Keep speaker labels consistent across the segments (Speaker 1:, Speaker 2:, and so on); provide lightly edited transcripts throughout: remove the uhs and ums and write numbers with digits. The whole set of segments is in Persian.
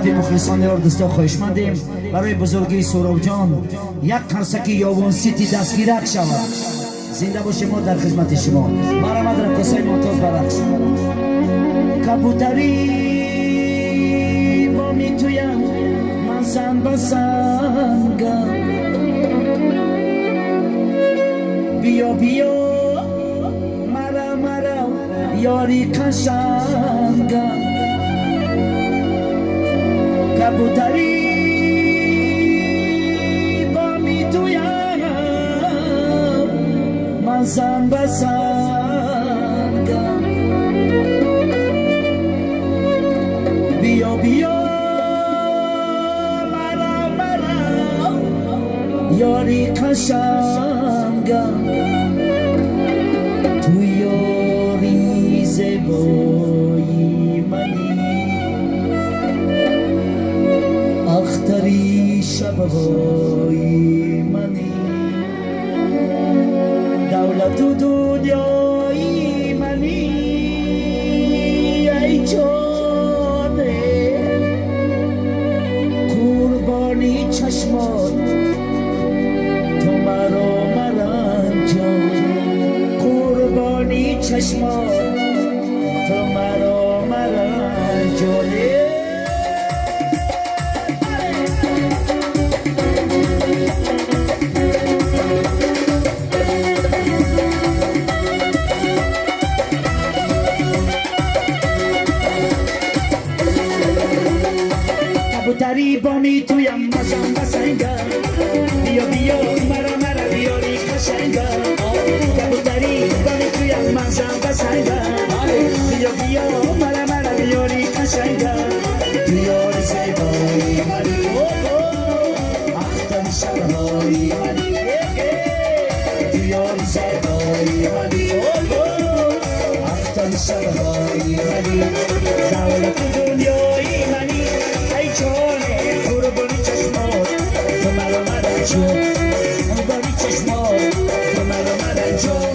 Speaker 1: مخلصان یار دوستا خواهشمندیم برای بزرگی سهراب جان یک قرصکی یابون سیتی دستگیرک شود. زنده باشیم ما در خدمت شما. مرحمت رقصای ممتاز برقص. کبوتری با میتویم من زن بسنگم، بیا بیا مرا مرا یاری قشنگم. کبوتری با میتویم من زن بسنگم، بیا بیا مرا مرا یاری قشنگم. تو یاری زیبایی منی، اختری شبهای منی، دولت و دنیای منی. ای جانه قربانی چشمان تو مرا مرنجان، قربانی چشمان تو مرا مرنجانه. کبوتری با میتویم بسن بسنگم، بیا بیا مرا مرا بیاری قشنگم. کبوتری با میتویم بسن بسنگم، بیا بیا مرا مرا بیاری قشنگم. بیاری زیبایی منی، اختر شبهای منی، بیاری زیبایی منی، اختر شبهای منی، دولت دنیای منی. ای جانه قربانی چشمات تو مرا مرنجان، قربانی چشمات تو مرا مرنجان.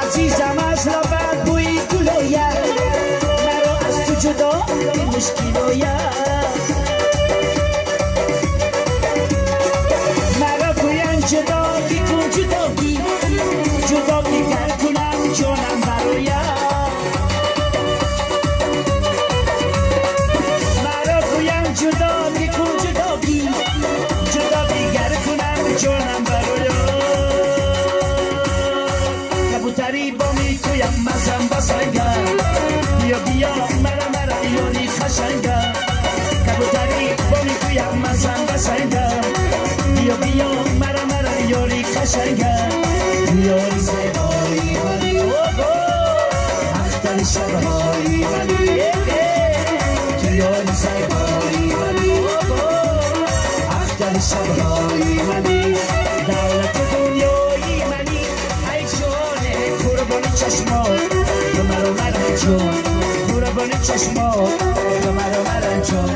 Speaker 1: عزیزم از لبت بوی گل آید، مرا از تو جدا مشکل آید. مرا گوین جدا بی کن جدایی، جدا بیگر کنم جانم براید. مرا گوین جدا بی کن جدایی، جدا بیگر کنم جانم براید. کبوتری با میتویم مزم بسنگم، بیا بیا مرا مرا یاری قشنگم. کبوتری با میگویم مزن بسنگم، بیا بیا مرا مرا یاری قشنگم. یاری زیبایی منی، اختر شبهای منی، تو یاری زیبایی منی، اختر شبهای منی، دولت دنیای منی. ای جانه قربانی چشمات تو مرا مرنجان، قربانی چشمات تو مرا مرنجان.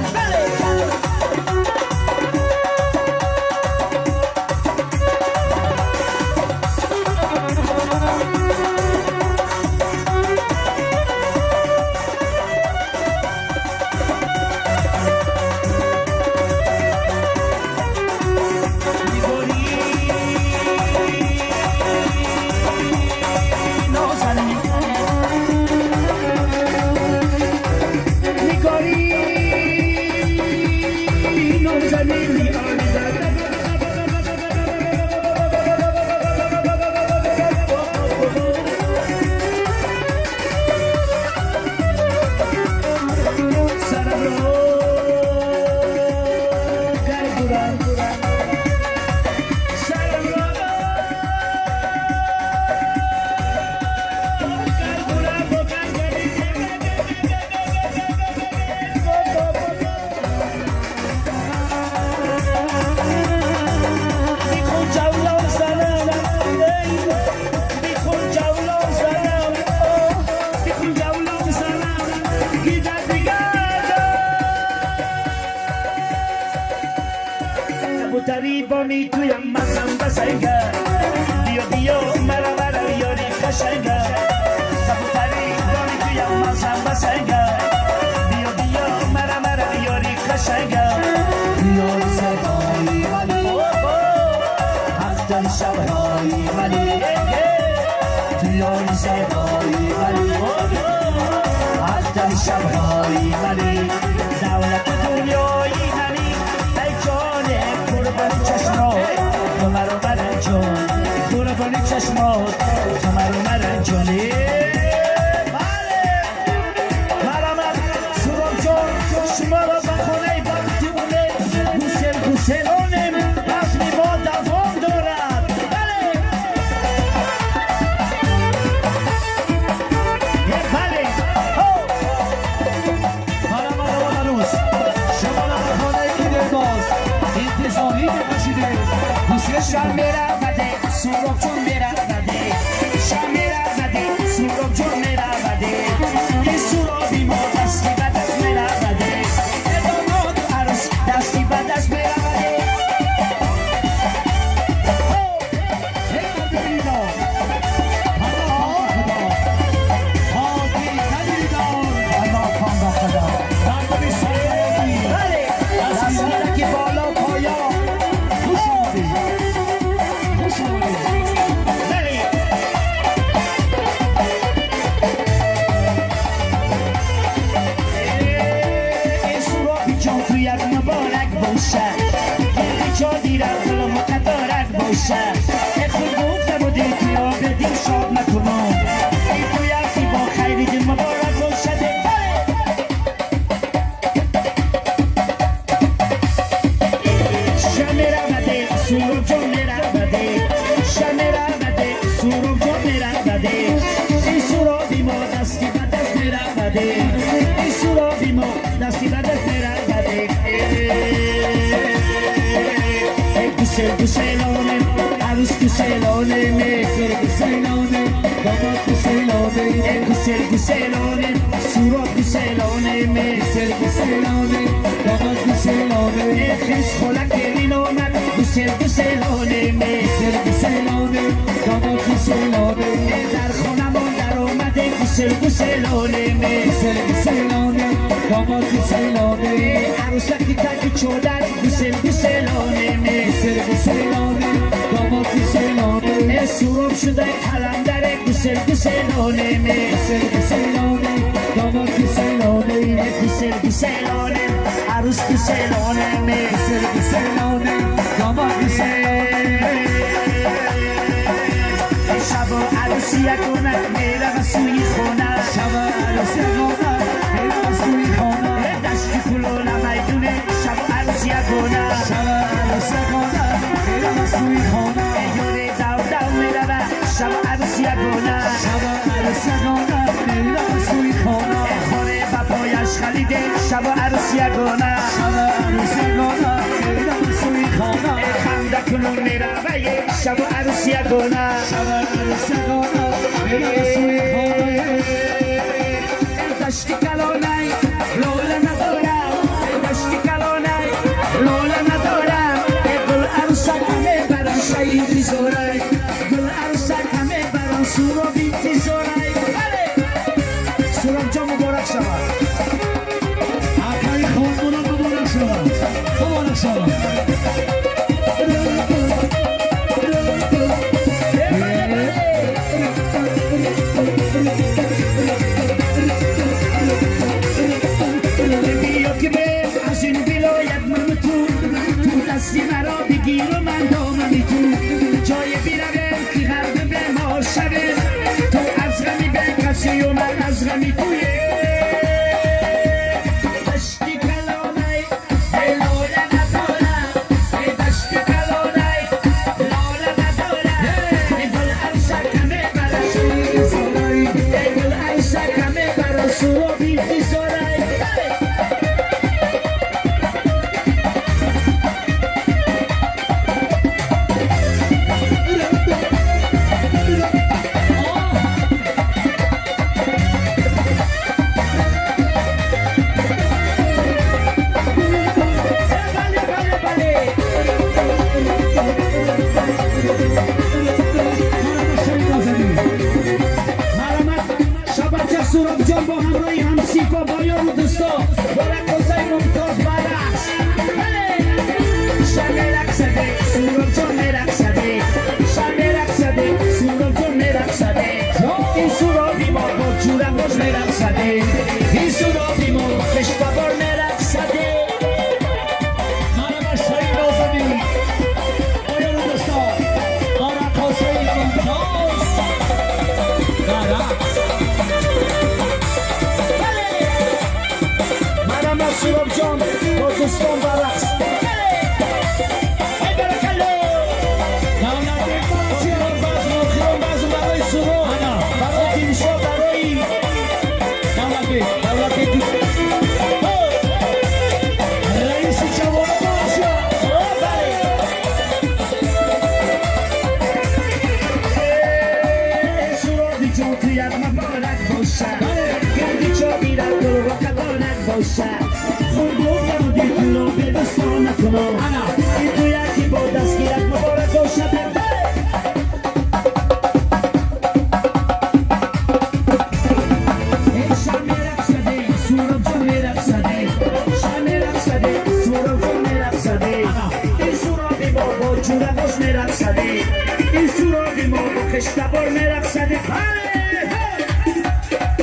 Speaker 1: کبوتری با میتویم مزم بسنگه بیا بیا مرا مرا یاری قشنگه کبوتری با میتویم مزم بسنگه بیا بیا مرا مرا یاری قشنگه
Speaker 2: یار سرهای منی هفتن شبهای منی یار سرهای منی هفتن شبهای منی
Speaker 1: دولت دنیایی منی ای جان قربانی چشمات تو مرا مرنجان قربانی چشمات تو مرا مرنجانی مرامت سرام جان شما را به خونه بختیونه گوسلانم رسمی ما دوام دارد بله بله
Speaker 2: انتظاری بکشیده
Speaker 1: شام میرفته سوراب جون میرفته شام میرفته سوراب جون میرفته این سورابی ما دستی به دست میرفته ادامات عروس دستی به دست میرفته خود گفتم و دل توی آب دل شاد نکنم این توی هستی با خیلی دل مبارک باشد شمه رمده سورم جان میرمده شمه رمده سورم جان میرمده این سورابی ما دستی به دست میرمده این سورابی ما دستی به دست میرمده گسل گسلانه عروس گسلانه میسر گسلانه داماد گسلانه گسل گسلانه سوراب گسلانه میسر گسلانه داماد گسلانه خیز خلق گرین آمد گسل گسلانه میسر گسلانه داماد گسلانه در خانمان در آمده گسل گسلانه میسر گسلانه داماد گسلانه عروسکی تکی چودر گسل گسلانه میسر گسلانه داماد گسلانه سوراب شده قلندر گسل گسلانه میسر گسلانه داماد گسلانه گسل گسلانه عروس گسلانه میسر گسلانه داماد گسلانه شب عروسی کنه میرم سوی خونه
Speaker 2: شب عروسی کنه میرم سوی خونه
Speaker 1: دشتی کلونه میدونه شب عروسی کنه
Speaker 2: شب عروسی کنه میرم سوی خونه
Speaker 1: یوری دو دو میرم شب عروسی کنه
Speaker 2: شب عروسی کنه میرم سوی خونه
Speaker 1: خوره بپایش خلیده شب عروسی کنه
Speaker 2: شب عروسی کنه میرم سوی خونه
Speaker 1: خنده کنون میرم شب عروسی کنه
Speaker 2: شب عروسی کنه میرم سوی خونه
Speaker 1: دشتی کلانه لوله ندارم دشتی کلانه لوله ندارم گل عروسک همه برام شهیدی زوره گل عروسک همه برام سورابی تیزوره بله سوراب جا مبارک شود
Speaker 2: آقای خانمونا مبارک شود مبارک شود
Speaker 1: بیا که به از این ولایت من تو دستی مرا بگیر و من داممی تو جای بیروم که غرب به ما شده تو از غمی به کسی و من از غمی تویه دشتی کلانه لوله ندارم دشتی کلانه لوله ندارم گل عروسک همه برا شوی زورای گل عروسک همه برا سورابی زورای سهراب جان با دوستان و رقص ای برکلو آخران بازم برای سهراب برای تیمشا برای رئیس جوان باشا سهرابی جان تو یک مبارک باشه گردی چا بیرد رو کبانک باشه خود گفتم دیتون رو به دستان نکنم این تو یکی با دستگیرک مبارک باشه Chura vos me la